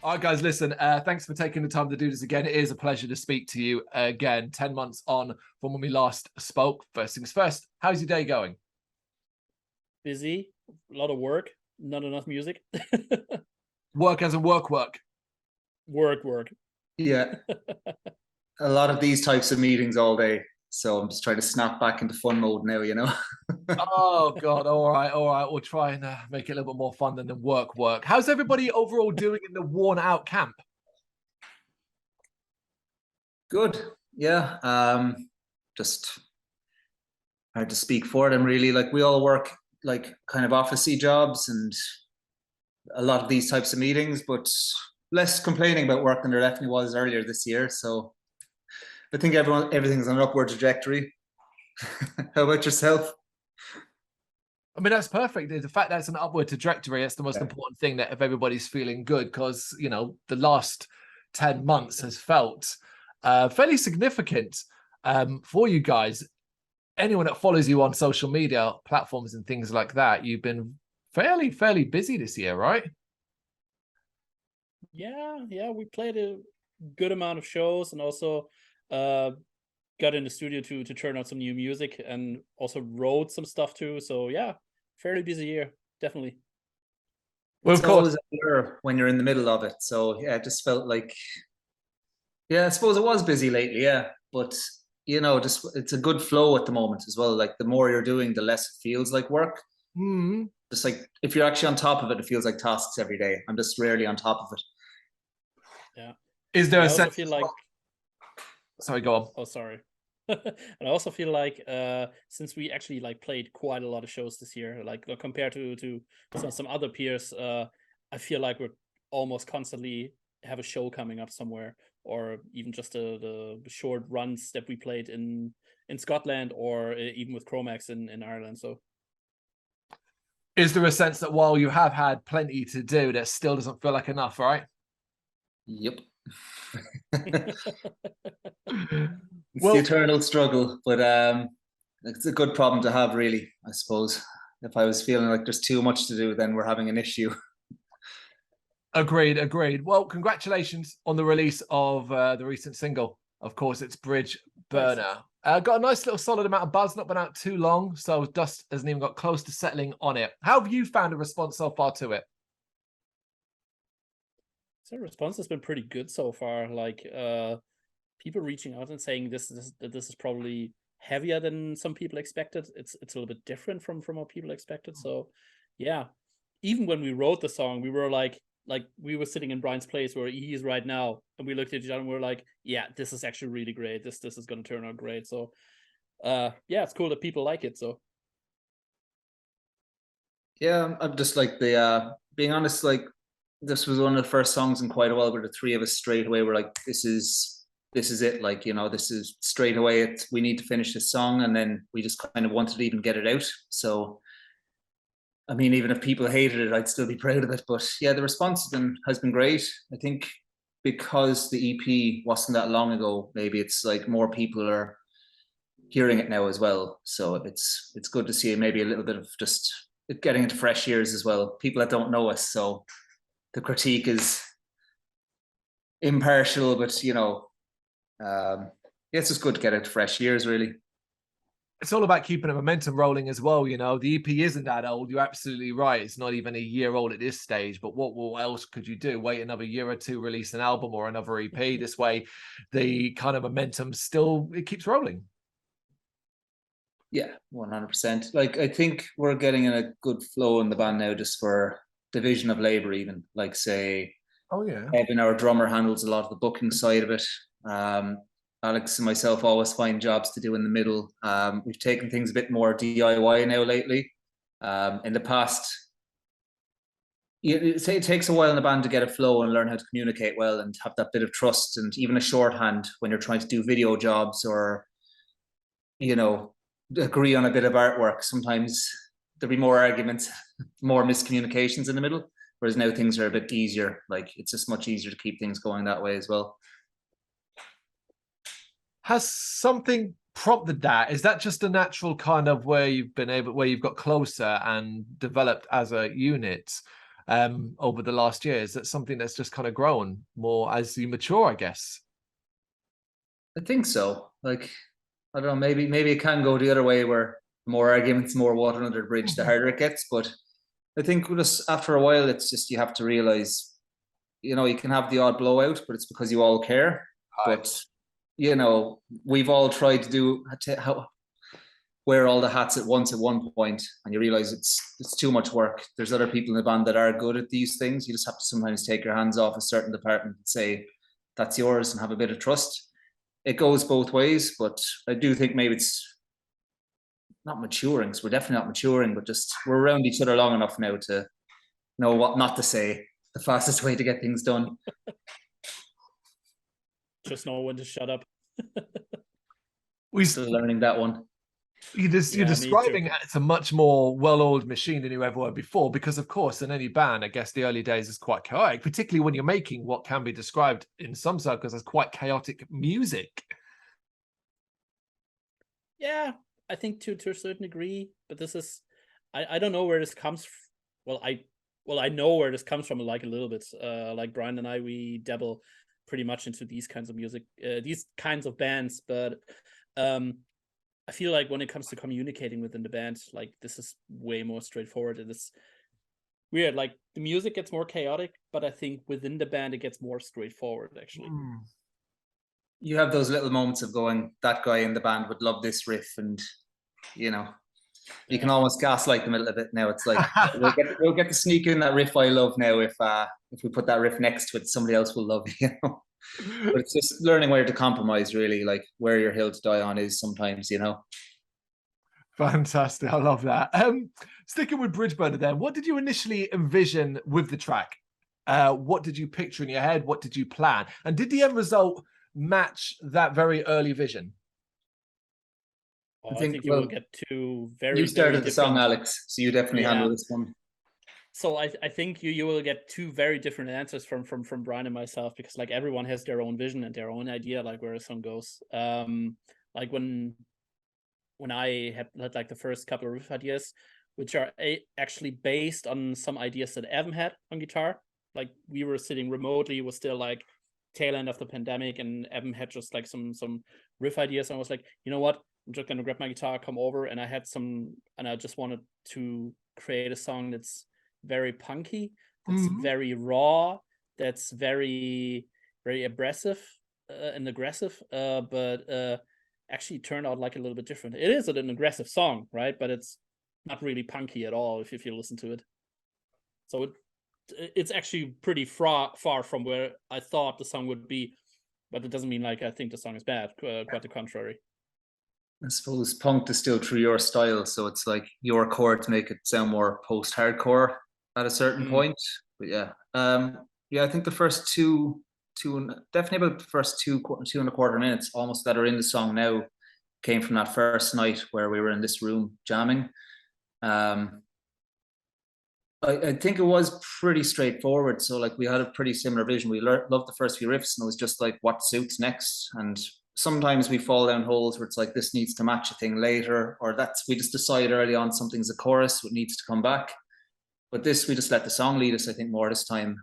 All right, guys, listen, thanks for taking the time to do this again. It is a pleasure to speak to you again, 10 months on from when we last spoke. First things first, how's your day going? Busy, a lot of work, not enough music. Work as a work. Work. Yeah, a lot of these types of meetings all day. So I'm just trying to snap back into fun mode now, you know? Oh, God. All right. We'll try and make it a little bit more fun than the work. How's everybody overall doing in the worn out camp? Good. Yeah. Just hard to speak for them really. Like we all work like kind of officey jobs and a lot of these types of meetings, but less complaining about work than there definitely was earlier this year. So I think everything's on an upward trajectory. How about yourself? I mean, that's perfect. The fact that it's an upward trajectory, that's the most important thing, that if everybody's feeling good, because, you know, the last 10 months has felt fairly significant for you guys. Anyone that follows you on social media platforms and things like that, you've been fairly busy this year, right? Yeah, we played a good amount of shows and also got in the studio to turn out some new music and also wrote some stuff too. So yeah, fairly busy year, definitely. Well, It's always a blur when you're in the middle of it. So yeah, it just felt like, yeah, I suppose it was busy lately, yeah. But you know, just it's a good flow at the moment as well. Like the more you're doing, the less it feels like work. Mm-hmm. Just like if you're actually on top of it, it feels like tasks every day. I'm just rarely on top of it. Yeah. Is there I a also sense? feel like, sorry, go on. oh sorry. And I also feel like since we actually like played quite a lot of shows this year, like compared to some other peers, I feel like we're almost constantly have a show coming up somewhere, or even just the short runs that we played in Scotland, or even with Chromax in Ireland. So Is there a sense that while you have had plenty to do, that still doesn't feel like enough, right? Yep. It's Well, the eternal struggle, but it's a good problem to have, really, I suppose. If I was feeling like there's too much to do, then we're having an issue. agreed. Well, congratulations on the release of the recent single. Of course, it's Bridge Burner. Got a nice little solid amount of buzz, not been out too long, so dust hasn't even got close to settling on it. How have you found a response so far to it? So the response has been pretty good so far. Like people reaching out and saying this is probably heavier than some people expected. It's a little bit different from what people expected. So yeah, even when we wrote the song, we were like we were sitting in Brian's place where he is right now, and we looked at each other and we are like, yeah, this is actually really great. This is going to turn out great. So yeah, it's cool that people like it. So Yeah, I'm just like being honest, like this was one of the first songs in quite a while where the three of us straight away were like, this is it. Like, you know, this is straight away we need to finish this song, and then we just kind of wanted to even get it out. So I mean, even if people hated it, I'd still be proud of it. But yeah, the response has been great. I think because the EP wasn't that long ago, maybe it's like more people are hearing it now as well. So it's good to see maybe a little bit of just getting into fresh ears as well. People that don't know us, so the critique is impartial, but you know, it's just good to get into fresh ears, really. It's all about keeping the momentum rolling as well. You know, the EP isn't that old. You're absolutely right. It's not even a year old at this stage. But what else could you do? Wait another year or two, release an album or another EP. This way, the kind of momentum still, it keeps rolling. Yeah, 100%. Like I think we're getting in a good flow in the band now, just for division of labor. Even like say, oh yeah, Evan, our drummer, handles a lot of the booking side of it. Alex and myself always find jobs to do in the middle. We've taken things a bit more DIY now lately. In the past, it takes a while in the band to get a flow and learn how to communicate well and have that bit of trust, and even a shorthand when you're trying to do video jobs or, you know, agree on a bit of artwork. Sometimes there'll be more arguments, more miscommunications in the middle, whereas now things are a bit easier. Like it's just much easier to keep things going that way as well. Has something prompted that? Is that just a natural kind of where you've got closer and developed as a unit? over the last years? That's something that's just kind of grown more as you mature, I guess. I think so. Like, I don't know, maybe it can go the other way where the more arguments, more water under the bridge, the harder it gets. But I think just after a while, it's just you have to realize, you know, you can have the odd blowout, but it's because you all care. Right. But, you know, we've all tried to wear all the hats at once at one point, and you realize it's too much work. There's other people in the band that are good at these things. You just have to sometimes take your hands off a certain department and say, that's yours, and have a bit of trust. It goes both ways, but I do think maybe it's not maturing. So we're definitely not maturing, but just we're around each other long enough now to know what not to say. The fastest way to get things done. Just know when to shut up. We're still learning that one. You're describing it as a much more well-oiled machine than you ever were before, because of course in any band, I guess the early days is quite chaotic, particularly when you're making what can be described in some circles as quite chaotic music. Yeah, I think to a certain degree, but this is, I don't know where this comes from. Well, I know where this comes from, like a little bit. Like Brian and I, we dabble pretty much into these kinds of music, these kinds of bands, but I feel like when it comes to communicating within the band, like this is way more straightforward. And it's weird. Like the music gets more chaotic, but I think within the band it gets more straightforward. Actually, you have those little moments of going, that guy in the band would love this riff, and you know, you can almost gaslight them a little bit now. It's like we'll get to sneak in that riff I love now. If we put that riff next to it, somebody else will love, you know. But it's just learning where to compromise, really, like where your hill to die on is sometimes, you know. Fantastic. I love that. Sticking with Bridge Burner then, what did you initially envision with the track? What did you picture in your head? What did you plan? And did the end result match that very early vision? I think you will get two very. You started the song, different... Alex, so you definitely handle this one. So I think you will get two very different answers from Brian and myself, because like everyone has their own vision and their own idea, like where a song goes. Like when I had like the first couple of riff ideas, which are actually based on some ideas that Evan had on guitar. Like we were sitting remotely, it was still like tail end of the pandemic, and Evan had just like some riff ideas, and I was like, you know what? I'm just gonna grab my guitar, come over, and I just wanted to create a song that's very punky, that's very raw, that's very abrasive and aggressive, but actually turned out like a little bit different. It is an aggressive song, right? But it's not really punky at all if you listen to it. So it's actually pretty far from where I thought the song would be, but it doesn't mean like I think the song is bad. Quite the contrary. I suppose punk is still through your style, so it's like your chords make it sound more post-hardcore at a certain point. But yeah, I think the first definitely about the first 2.25 minutes almost that are in the song now came from that first night where we were in this room jamming. I think it was pretty straightforward. So like we had a pretty similar vision. We loved the first few riffs, and it was just like what suits next. And sometimes we fall down holes where it's like this needs to match a thing later, or we just decide early on something's a chorus, what needs to come back. But this, we just let the song lead us, I think, more this time.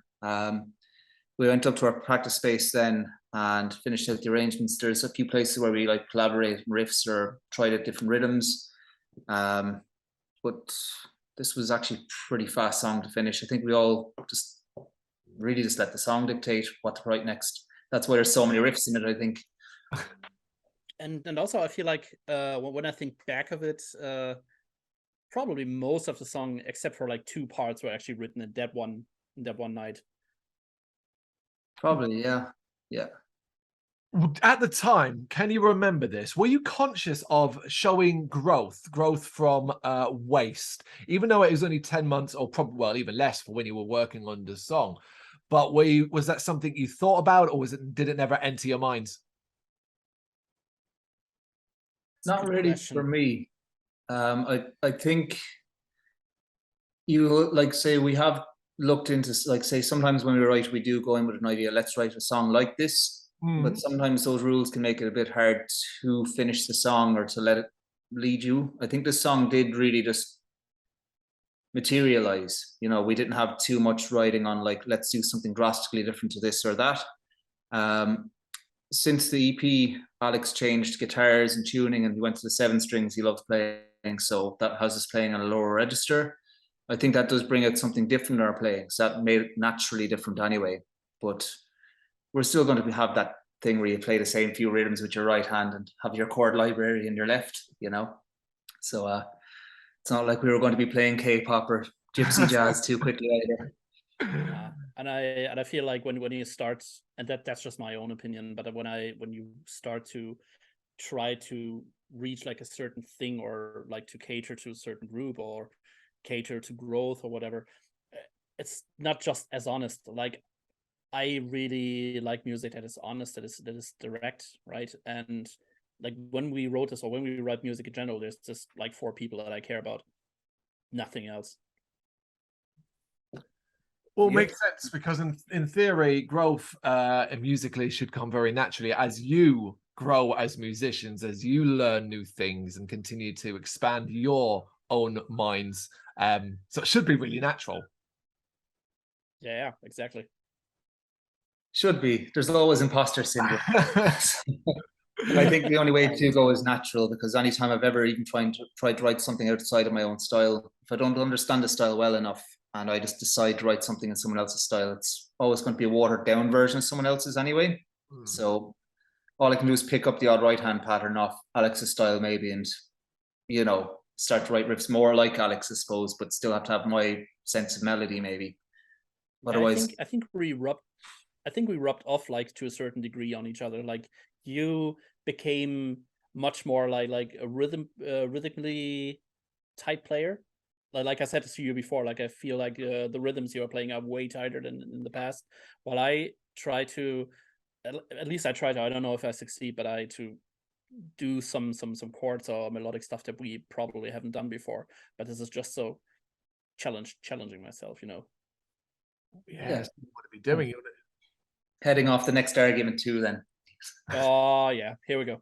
We went up to our practice space then and finished out the arrangements. There's a few places where we like collaborate riffs or tried out different rhythms. But this was actually a pretty fast song to finish. I think we all just really just let the song dictate what to write next. That's why there's so many riffs in it, I think. And also I feel like when I think back of it, probably most of the song, except for like two parts, were actually written in that one night. Probably, yeah. At the time, can you remember this? Were you conscious of showing growth from waste, even though it was only 10 months or probably, well, even less for when you were working on the song? But was that something you thought about, or did it never enter your minds? Not really for me. I think you like say we have looked into like say sometimes when we write we do go in with an idea, let's write a song like this. But sometimes those rules can make it a bit hard to finish the song or to let it lead you. I think this song did really just materialize. You know, we didn't have too much riding on like, let's do something drastically different to this or that. Since the EP, Alex changed guitars and tuning, and he went to the 7 strings he loves playing. So that has us playing on a lower register. I think that does bring out something different in our playing. So that made it naturally different anyway. But we're still going to have that thing where you play the same few rhythms with your right hand and have your chord library in your left, you know. So it's not like we were going to be playing K-pop or gypsy jazz too quickly either. And I feel like when you start, and that's just my own opinion, but when you start to try to reach like a certain thing, or like to cater to a certain group, or cater to growth or whatever, it's not just as honest. Like, I really like music that is honest, that is direct, right? And like when we wrote this, or when we write music in general, there's just like 4 people that I care about, nothing else. Well, makes sense, because in theory, growth musically should come very naturally as you grow as musicians, as you learn new things and continue to expand your own minds. So it should be really natural. Yeah, exactly. Should be. There's always imposter syndrome. And I think the only way to go is natural, because anytime I've ever even tried to write something outside of my own style, if I don't understand the style well enough and I just decide to write something in someone else's style, it's always going to be a watered down version of someone else's anyway. So all I can do is pick up the odd right hand pattern off Alex's style maybe, and, you know, start to write riffs more like Alex, I suppose, but still have to have my sense of melody maybe. Otherwise, I think we rubbed off like to a certain degree on each other. Like, you became much more like a rhythmically type player. Like I said to you before, like I feel like the rhythms you are playing are way tighter than in the past. While I try to, at least I try to, I don't know if I succeed, but I to do some chords or melodic stuff that we probably haven't done before. But this is just so challenging myself, you know. Yeah, what to be doing. Heading off the next argument too then. Oh yeah, here we go.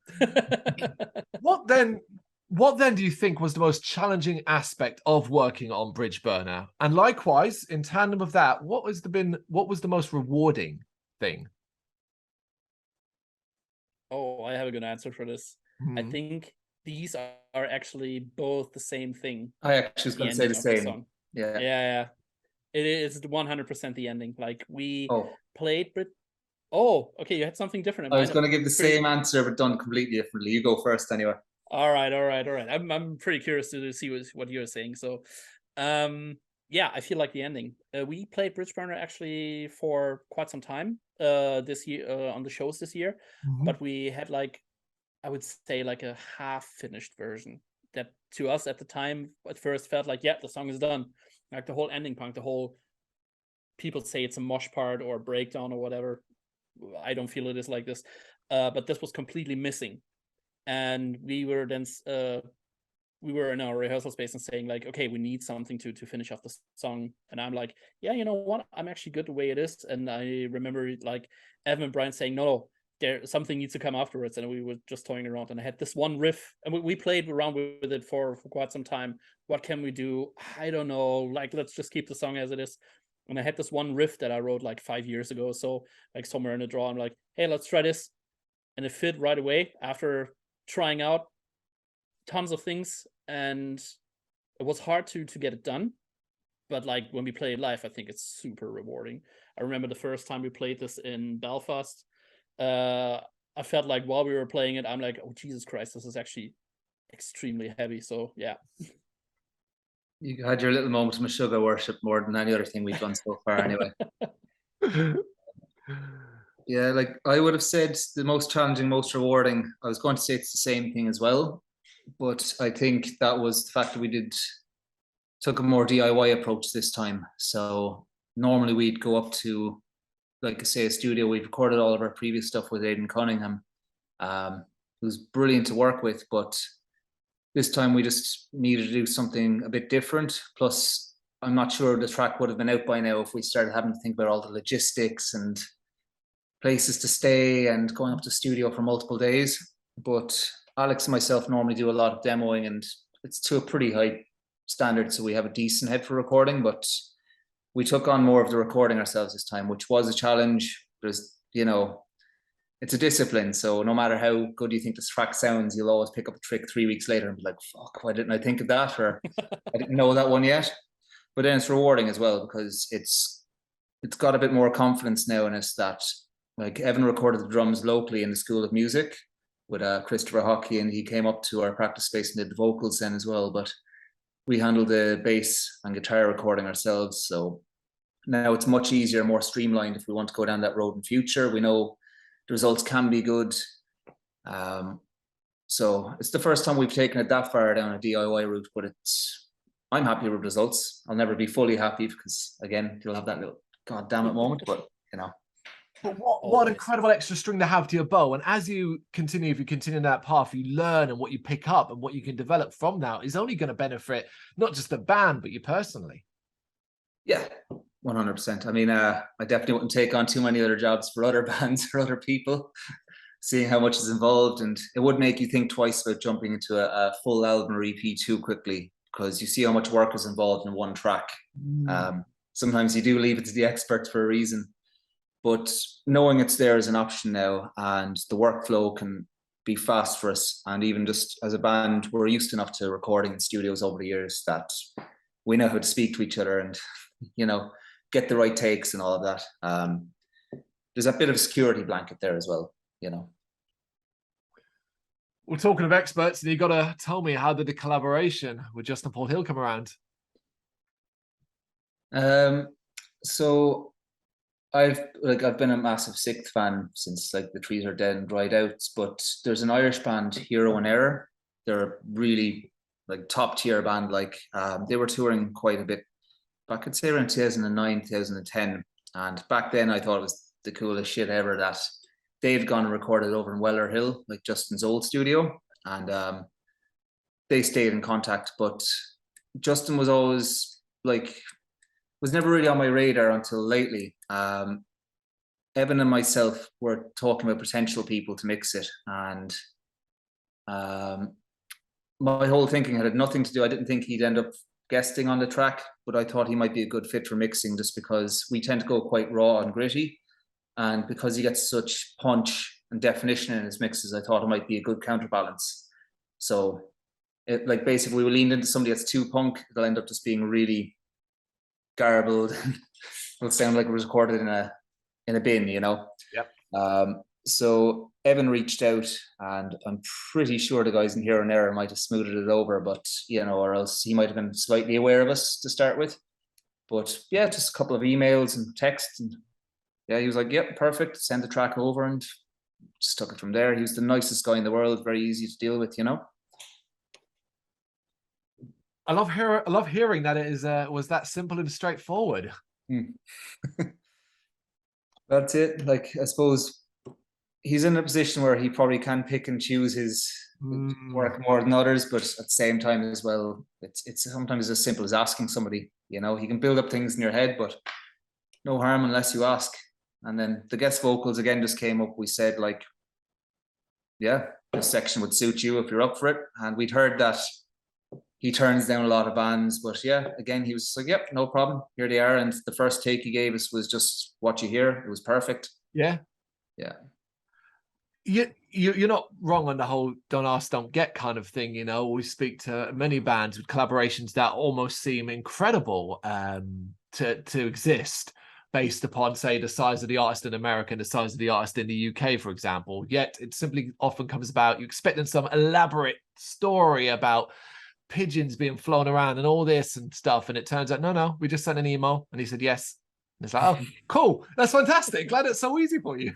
What then do you think was the most challenging aspect of working on Bridge Burner? And likewise, in tandem with that, what was the most rewarding thing? Oh, I have a good answer for this. I think these are actually both the same thing. I actually was going to say the same. Yeah. It is 100% the ending. Like, we played Oh, okay, you had something different in mind. I was going to give the same answer, but done completely differently. You go first anyway. All right. I'm pretty curious to see what you're saying. So, yeah, I feel like the ending. We played Bridge Burner actually for quite some time this year on the shows this year, but we had like, I would say, like a half-finished version that to us at the time at first felt like, yeah, the song is done. Like the whole ending part, the whole, people say it's a mosh part or a breakdown or whatever. I don't feel it is like this, but this was completely missing, and we were then we were in our rehearsal space and saying like, okay, we need something to finish off the song. And I'm like, yeah, you know what, I'm actually good the way it is. And I remember like Evan and Brian saying, no, there something needs to come afterwards, and we were just toying around, and I had this one riff, and we played around with it for quite some time. What can we do? I don't know, like, let's just keep the song as it is. And I had this one riff that I wrote like 5 years ago. So like somewhere in the drawer, I'm like, hey, let's try this. And it fit right away after trying out tons of things. And it was hard to get it done. But like when we play it live, I think it's super rewarding. I remember the first time we played this in Belfast, I felt like while we were playing it, I'm like, oh, Jesus Christ, this is actually extremely heavy. So yeah. You had your little moment of Meshuggah worship more than any other thing we've done so far anyway. Yeah, like I would have said the most challenging, most rewarding. I was going to say it's the same thing as well, but I think that was the fact that we took a more DIY approach this time. So normally we'd go up to, like, say, a studio. We've recorded all of our previous stuff with Aidan Cunningham, who's brilliant to work with, but this time we just needed to do something a bit different. Plus, I'm not sure the track would have been out by now if we started having to think about all the logistics and places to stay and going up to the studio for multiple days. But Alex and myself normally do a lot of demoing, and it's to a pretty high standard, so we have a decent head for recording, but we took on more of the recording ourselves this time, which was a challenge. There's, you know, it's a discipline. So no matter how good you think this track sounds, you'll always pick up a trick 3 weeks later and be like, fuck, why didn't I think of that? Or I didn't know that one yet. But then it's rewarding as well, because it's got a bit more confidence now in us that, like, Evan recorded the drums locally in the School of Music with Christopher Hockey, and he came up to our practice space and did the vocals then as well. But we handled the bass and guitar recording ourselves. So now it's much easier, more streamlined if we want to go down that road in future. We know the results can be good. So it's the first time we've taken it that far down a DIY route, but I'm happy with results. I'll never be fully happy because, again, you'll have that little god damn it moment, but you know. But what an incredible extra string to have to your bow. And as you continue, if you continue that path, you learn, and what you pick up and what you can develop from that is only going to benefit not just the band, but you personally. Yeah, 100%. I mean, I definitely wouldn't take on too many other jobs for other bands or other people, seeing how much is involved. And it would make you think twice about jumping into a full album or EP too quickly, because you see how much work is involved in one track. Sometimes you do leave it to the experts for a reason. But knowing it's there as an option now, and the workflow can be fast for us, and even just as a band, we're used enough to recording in studios over the years that we know how to speak to each other and, you know, get the right takes and all of that. There's a bit of a security blanket there as well, you know. We're talking of experts, and you got to tell me, how did the collaboration with Justin Paul Hill come around? So I've been a massive Sixth fan since, like, the Trees Are Dead and Dried Out, but there's an Irish band, Hero and Error. They're a really, like, top tier band. Like, they were touring quite a bit back, I'd say around 2009, 2010. And back then I thought it was the coolest shit ever that they'd gone and recorded over in Weller Hill, like Justin's old studio. And they stayed in contact, but Justin was always, like, was never really on my radar until lately. Evan and myself were talking about potential people to mix it, and my whole thinking had nothing to do. I didn't think he'd end up guesting on the track, but I thought he might be a good fit for mixing, just because we tend to go quite raw and gritty, and because he gets such punch and definition in his mixes, I thought it might be a good counterbalance. So it, like, basically we leaned into somebody that's too punk, it'll end up just being really garbled. It'll sound like it was recorded in a bin, you know. Yep. So Evan reached out, and I'm pretty sure the guys in Here and There might have smoothed it over, but, you know, or else he might have been slightly aware of us to start with. But yeah, just a couple of emails and texts, and yeah, he was like, yep, perfect, send the track over, and just took it from there. He was the nicest guy in the world, very easy to deal with, you know. I love hearing that it is was that simple and straightforward. That's it. Like, I suppose he's in a position where he probably can pick and choose his work more than others, but at the same time as well, it's sometimes as simple as asking somebody. You know, he can build up things in your head, but no harm unless you ask. And then the guest vocals again just came up. We said, like, yeah, this section would suit you if you're up for it. And we'd heard that he turns down a lot of bands, but yeah, again, he was like, yep, no problem, here they are. And the first take he gave us was just what you hear. It was perfect. Yeah. You're not wrong on the whole don't ask, don't get kind of thing. You know, we speak to many bands with collaborations that almost seem incredible to exist, based upon, say, the size of the artist in America and the size of the artist in the UK, for example. Yet it simply often comes about, you expecting some elaborate story about pigeons being flown around and all this and stuff, and it turns out, no, we just sent an email and he said yes. And it's like, oh, cool, that's fantastic, glad it's so easy for you.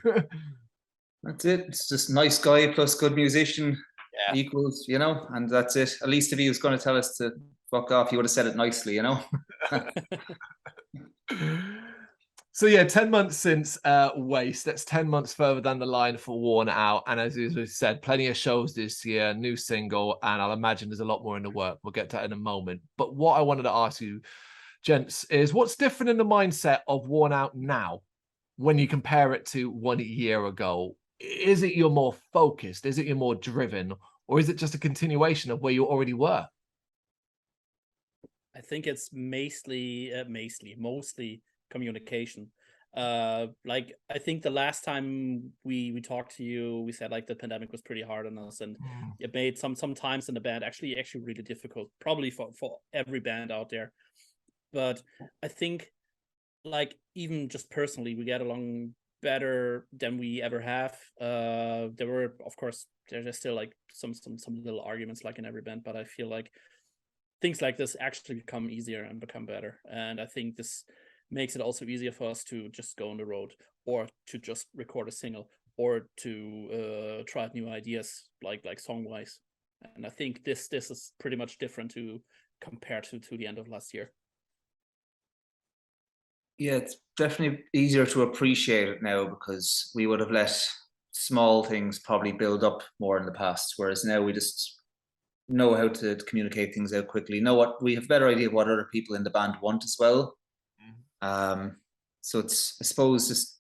That's it. It's just nice guy plus good musician, yeah, equals, you know, and that's it. At least if he was going to tell us to fuck off, he would have said it nicely, you know. So yeah, 10 months since Waste. That's 10 months further down the line for Worn Out. And as we said, plenty of shows this year, new single, and I'll imagine there's a lot more in the work. We'll get to that in a moment. But what I wanted to ask you, gents, is what's different in the mindset of Worn Out now when you compare it to 1 year ago? Is it you're more focused? Is it you're more driven? Or is it just a continuation of where you already were? I think it's mostly communication. Like I think the last time we talked to you, we said like the pandemic was pretty hard on us, and it made some times in the band actually really difficult, probably for every band out there. But I think like even just personally, we get along better than we ever have. There were, of course, there's still like some little arguments like in every band, but I feel like things like this actually become easier and become better. And I think this makes it also easier for us to just go on the road, or to just record a single, or to try out new ideas like song wise. And I think this is pretty much different to compare to the end of last year. Yeah, it's definitely easier to appreciate it now, because we would have let small things probably build up more in the past, whereas now we just know how to communicate things out quickly. Know what we have a better idea of what other people in the band want as well. So it's, I suppose, just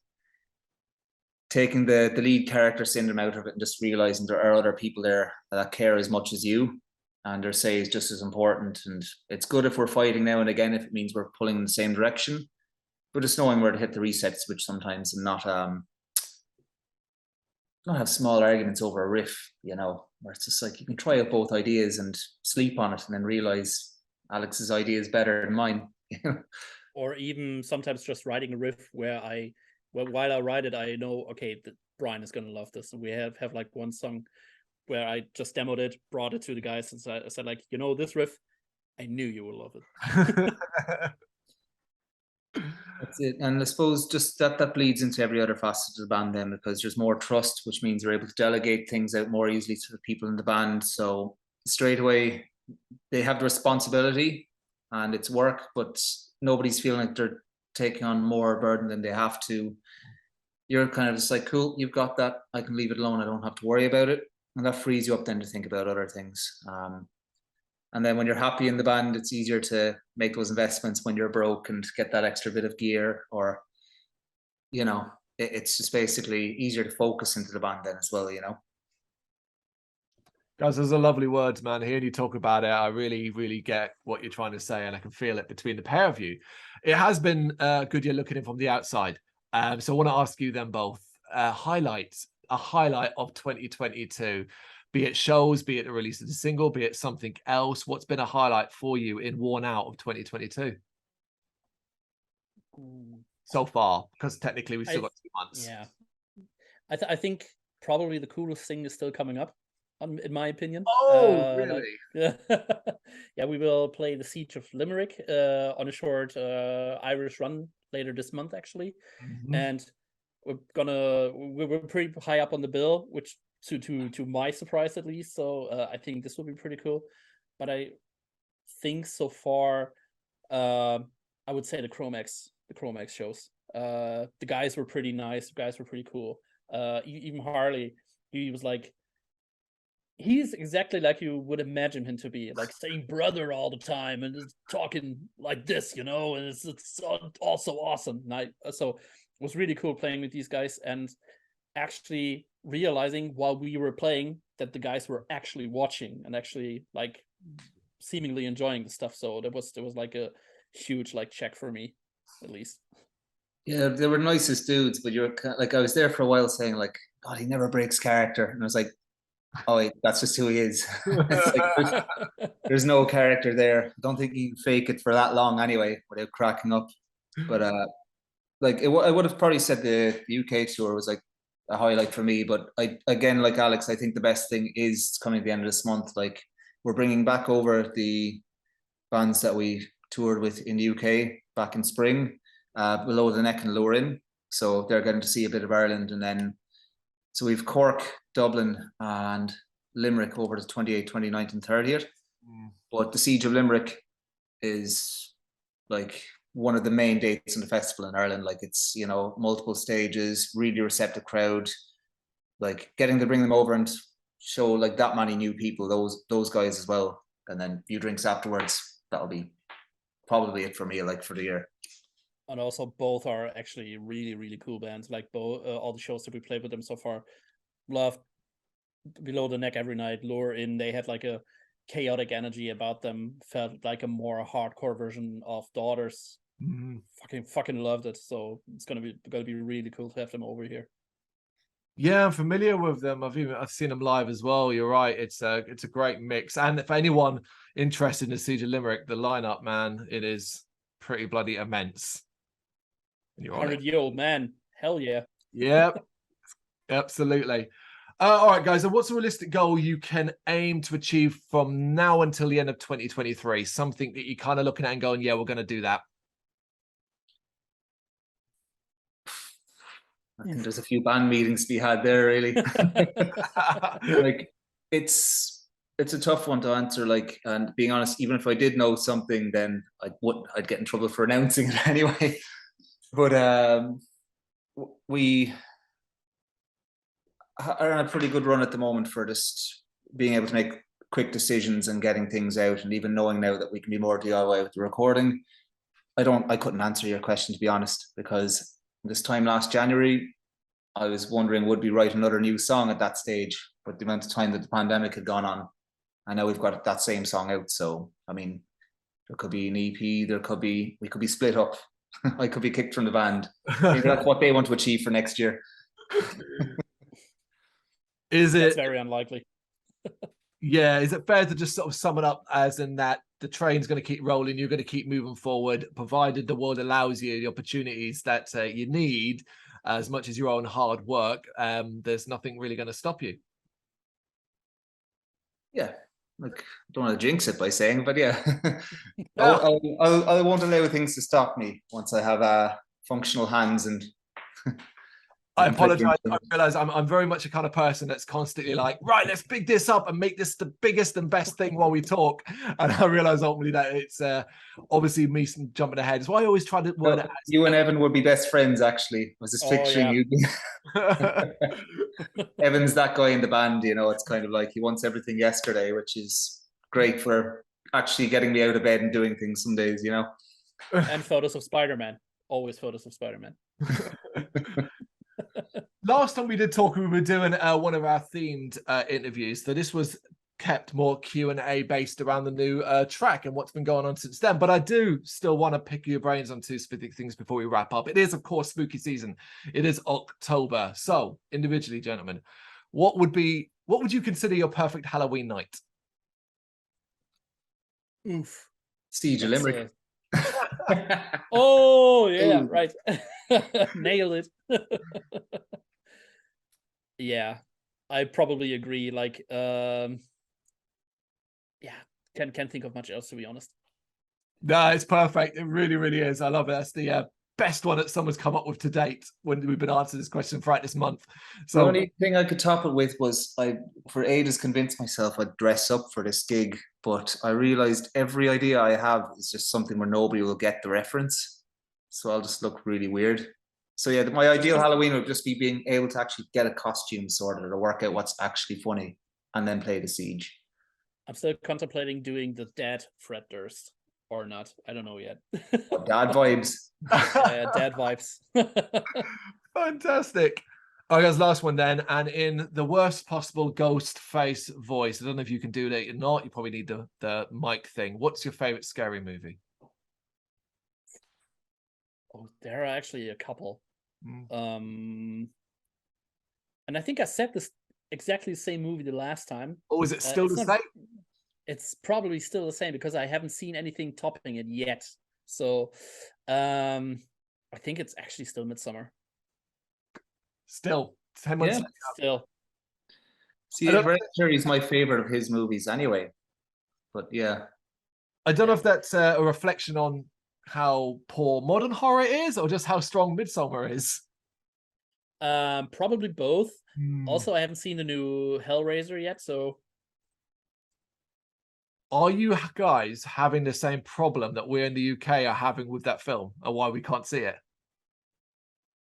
taking the lead character syndrome out of it and just realizing there are other people there that care as much as you, and their say is just as important. And it's good if we're fighting now and again, if it means we're pulling in the same direction, but just knowing where to hit the reset switch sometimes, and not have small arguments over a riff, where it's just like you can try out both ideas and sleep on it and then realize Alex's idea is better than mine. Or even sometimes just writing a riff where while I write it, I know, okay, Brian is gonna love this. And we have like one song where I just demoed it, brought it to the guys, and I said like, this riff, I knew you will love it. That's it. And I suppose just that bleeds into every other facet of the band then, because there's more trust, which means we're able to delegate things out more easily to the people in the band. So straight away, they have the responsibility and it's work, but nobody's feeling like they're taking on more burden than they have to. You're kind of just like, cool, you've got that. I can leave it alone. I don't have to worry about it. And that frees you up then to think about other things. And then when you're happy in the band, it's easier to make those investments when you're broke and get that extra bit of gear, or, it's just basically easier to focus into the band then as well, Guys, those are lovely words, man. Hearing you talk about it, I really, really get what you're trying to say, and I can feel it between the pair of you. It has been a good year looking in from the outside. So I want to ask you then both, a highlight of 2022. Be it shows, be it the release of the single, be it something else. What's been a highlight for you in Worn Out of 2022 so far? Because technically we've still got 2 months. Yeah, I think probably the coolest thing is still coming up, in my opinion. Oh, really? Yeah, we will play the Siege of Limerick on a short Irish run later this month, actually, and we're pretty high up on the bill, which to my surprise at least. So I think this will be pretty cool. But I think so far, I would say the Chromex shows. The guys were pretty nice. The guys were pretty cool. Even Harley, he was like, he's exactly like you would imagine him to be, like saying brother all the time and just talking like this, and it's also awesome. So it was really cool playing with these guys, and actually realizing while we were playing that the guys were actually watching and actually like seemingly enjoying the stuff. So there was like a huge like check for me, at least. Yeah, they were nicest dudes, but you're like, I was there for a while saying like, God, he never breaks character, and I was like, oh, that's just who he is. It's like, there's no character there. I don't think he can fake it for that long anyway without cracking up. But like I would have probably said the UK tour was like a highlight for me. But again, like Alex, I think the best thing is coming at the end of this month. Like, we're bringing back over the bands that we toured with in the UK back in spring, Below the Neck and Lower In. So they're getting to see a bit of Ireland, and then so we've Cork, Dublin, and Limerick over the 28th, 29th, and 30th. But the Siege of Limerick is like one of the main dates in the festival in Ireland. Like, it's, multiple stages, really receptive crowd. Like, getting to bring them over and show like that many new people, those guys as well, and then a few drinks afterwards. That'll be probably it for me, like, for the year. And also both are actually really, really cool bands. Like both all the shows that we played with them so far. Loved Below the Neck every night. Lower In, they had like a chaotic energy about them. Felt like a more hardcore version of Daughters. Fucking loved it. So it's gonna be really cool to have them over here. Yeah, I'm familiar with them. I've seen them live as well. You're right. It's a great mix. And for anyone interested in the Siege of Limerick, the lineup, man, it is pretty bloody immense. 100-year-old man. Hell yeah. Yep. Absolutely. All right, guys. And what's a realistic goal you can aim to achieve from now until the end of 2023? Something that you're kind of looking at and going, yeah, we're going to do that. I think there's a few band meetings to be had there, really. Like, it's a tough one to answer. Like, and being honest, even if I did know something, then I'd get in trouble for announcing it anyway. But we are on a pretty good run at the moment for just being able to make quick decisions and getting things out, and even knowing now that we can be more DIY with the recording. I couldn't answer your question, to be honest, because this time last January, I was wondering, would we write another new song at that stage? But the amount of time that the pandemic had gone on, I know we've got that same song out. So, I mean, there could be an EP, we could be split up. I could be kicked from the band. Maybe that's what they want to achieve for next year. That's very unlikely. Yeah, is it fair to just sort of sum it up as in that the train's going to keep rolling, you're going to keep moving forward, provided the world allows you the opportunities that you need, as much as your own hard work, there's nothing really going to stop you? Yeah, like, I don't want to jinx it by saying, but yeah. I won't allow things to stop me once I have functional hands and I apologize. I realize I'm very much a kind of person that's constantly like, right, let's big this up and make this the biggest and best thing while we talk. And I realize ultimately that it's obviously me jumping ahead. It's why I always try to word it as you and Evan would be best friends, actually. I was just picturing you. Evan's that guy in the band, you know. It's kind of like he wants everything yesterday, which is great for actually getting me out of bed and doing things some days, you know. And photos of Spider-Man. Always photos of Spider-Man. Last time we did talk, we were doing one of our themed interviews. So this was kept more Q&A based around the new track and what's been going on since then. But I do still want to pick your brains on two specific things before we wrap up. It is, of course, spooky season. It is October. So individually, gentlemen, what would you consider your perfect Halloween night? Oof. Siege of Limerick. Oh yeah, right. Nailed it. Yeah, I probably agree. Like, yeah, can't think of much else, to be honest. No, it's perfect. It really, really is. I love it. That's the best one that someone's come up with to date when we've been answering this question throughout this month. So the only thing I could top it with was for ages convinced myself I'd dress up for this gig, but I realized every idea I have is just something where nobody will get the reference. So I'll just look really weird. So yeah, my ideal Halloween would just be being able to actually get a costume sorted or work out what's actually funny and then play the Siege. I'm still contemplating doing the Dad Fred Durst or not. I don't know yet. Dad vibes. Dad vibes. Fantastic. All right, guys, last one then. And in the worst possible ghost face voice, I don't know if you can do that or not. You probably need the mic thing. What's your favorite scary movie? Oh, there are actually a couple. And I think I said this exactly the same movie the last time. Or is it still the same? It's probably still the same because I haven't seen anything topping it yet. So I think it's actually still Midsummer. Still 10 months later. Still. See, Hereditary is my favorite of his movies anyway. But yeah. I don't know if that's a reflection on how poor modern horror is or just how strong Midsommar is. Probably both. Also, I haven't seen the new Hellraiser yet, so. Are you guys having the same problem that we're in the UK are having with that film, or why we can't see it?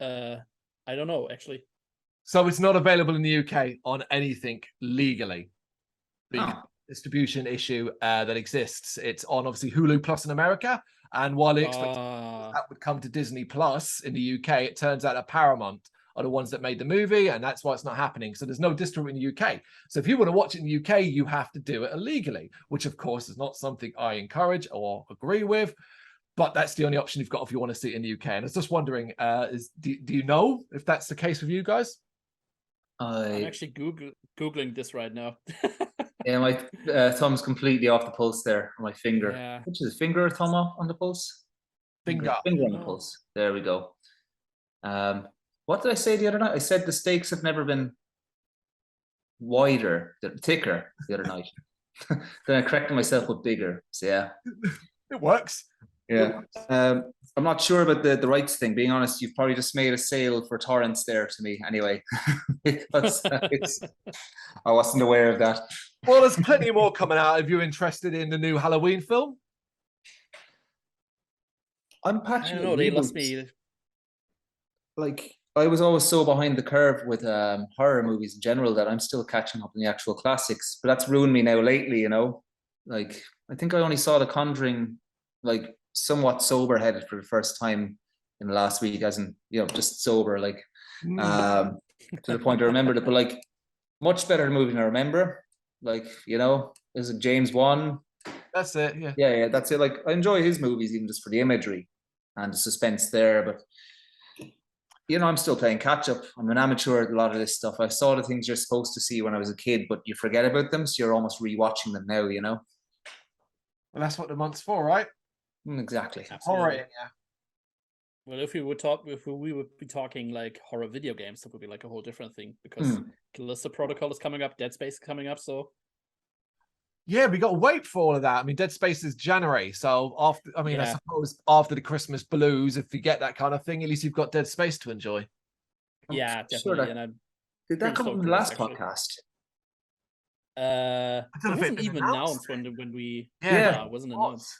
I don't know, actually. So it's not available in the UK on anything legally. The distribution issue that exists. It's on obviously Hulu Plus in America, and while they expect that would come to Disney Plus in the UK, it turns out that Paramount are the ones that made the movie, and that's why it's not happening. So there's no distro in the UK. So if you want to watch it in the UK, you have to do it illegally, which of course is not something I encourage or agree with. But that's the only option you've got if you want to see it in the UK. And I was just wondering, do you know if that's the case with you guys? I'm actually Googling this right now. Yeah, my thumb's completely off the pulse there. My finger. Yeah. Which is finger or thumb on the pulse? Finger on the pulse. There we go. What did I say the other night? I said the stakes have never been thicker the other night. Then I corrected myself with bigger. So yeah. It works. Yeah. I'm not sure about the rights thing. Being honest, you've probably just made a sale for torrents there to me anyway. Because I wasn't aware of that. Well, there's plenty more coming out if you're interested in the new Halloween film. I'm patching. I don't know, they lost me. Like, I was always so behind the curve with horror movies in general that I'm still catching up on the actual classics. But that's ruined me now lately, you know? Like, I think I only saw The Conjuring, like, somewhat sober-headed for the first time in the last week, as in, you know, just sober, like, to the point I remembered it. But, like, much better movie than I remember. Like, you know, is it James Wan? That's it, yeah. Yeah, that's it. Like, I enjoy his movies even just for the imagery and the suspense there, but you know, I'm still playing catch up. I'm an amateur at a lot of this stuff. I saw the things you're supposed to see when I was a kid, but you forget about them, so you're almost rewatching them now, you know? Well, that's what the month's for, right? Exactly. Horror, yeah. Well, if we would be talking like horror video games, that would be like a whole different thing, because Callisto Protocol is coming up, Dead Space is coming up, so yeah, we got to wait for all of that. I mean, Dead Space is January, so after, I mean, I suppose after the Christmas blues, if you get that kind of thing, at least you've got Dead Space to enjoy. Yeah, definitely. Did that come up in the last podcast? It wasn't even announced when we it wasn't announced.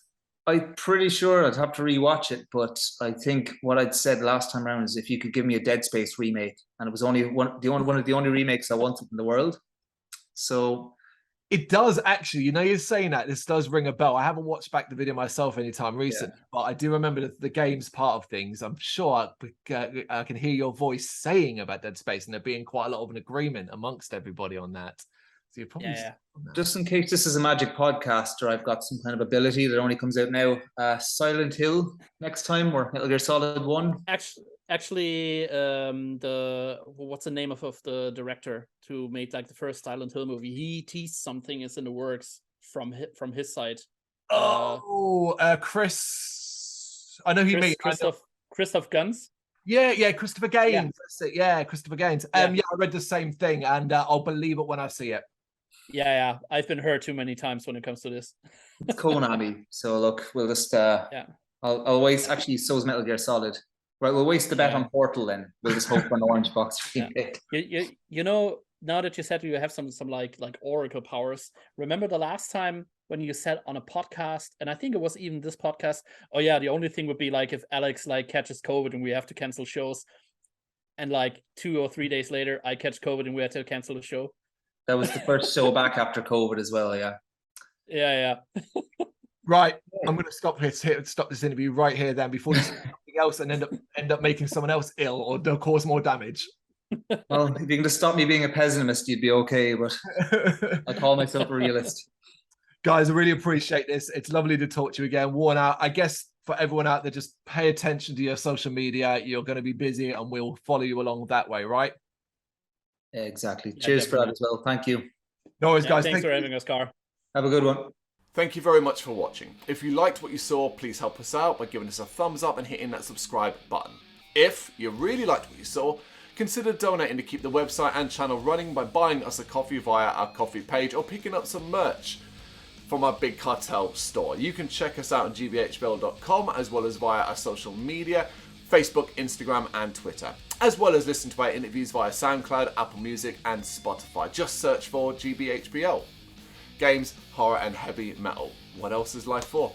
I'm pretty sure I'd have to rewatch it, but I think what I'd said last time around is if you could give me a Dead Space remake, and it was only one of the only remakes I wanted in the world. So it does actually, you know, you're saying that, this does ring a bell. I haven't watched back the video myself anytime recently, but I do remember the games part of things. I'm sure I can hear your voice saying about Dead Space, and there being quite a lot of an agreement amongst everybody on that. So you're probably just in case this is a magic podcast or I've got some kind of ability that only comes out now, Silent Hill next time, or Metal Gear Solid 1. Actually, what's the name of the director who made like the first Silent Hill movie? He teased something is in the works from his side. Chris. I know he made Christoph Gans. Yeah, Christopher Gaines. That's it. Yeah, Christopher Gaines. I read the same thing, and I'll believe it when I see it. Yeah. I've been hurt too many times when it comes to this. It's Konami. So look, we'll just I'll waste. Actually, so is Metal Gear Solid. Right, we'll waste the bet on Portal then. We'll just hope for an orange box remake. You know, now that you said you have some like oracle powers, remember the last time when you said on a podcast, and I think it was even this podcast, oh yeah, the only thing would be like if Alex like catches COVID and we have to cancel shows, and like 2 or 3 days later I catch COVID and we had to cancel the show. That was the first show back after COVID as well, Yeah. Right, I'm going to stop this interview right here then before you say something else and end up making someone else ill or they'll cause more damage. Well, if you can just stop me being a pessimist, you'd be okay, but I call myself a realist. Guys, I really appreciate this. It's lovely to talk to you again. Worn out. I guess for everyone out there, just pay attention to your social media. You're going to be busy and we'll follow you along that way, right? Exactly. Cheers for that as well. Thank you. No worries, guys. Thanks for having us, Car. Have a good one. Thank you very much for watching. If you liked what you saw, please help us out by giving us a thumbs up and hitting that subscribe button. If you really liked what you saw, consider donating to keep the website and channel running by buying us a coffee via our coffee page or picking up some merch from our Big Cartel store. You can check us out on gbhbl.com as well as via our social media, Facebook, Instagram and Twitter, as well as listen to our interviews via SoundCloud, Apple Music and Spotify. Just search for GBHBL. Games, horror and heavy metal. What else is life for?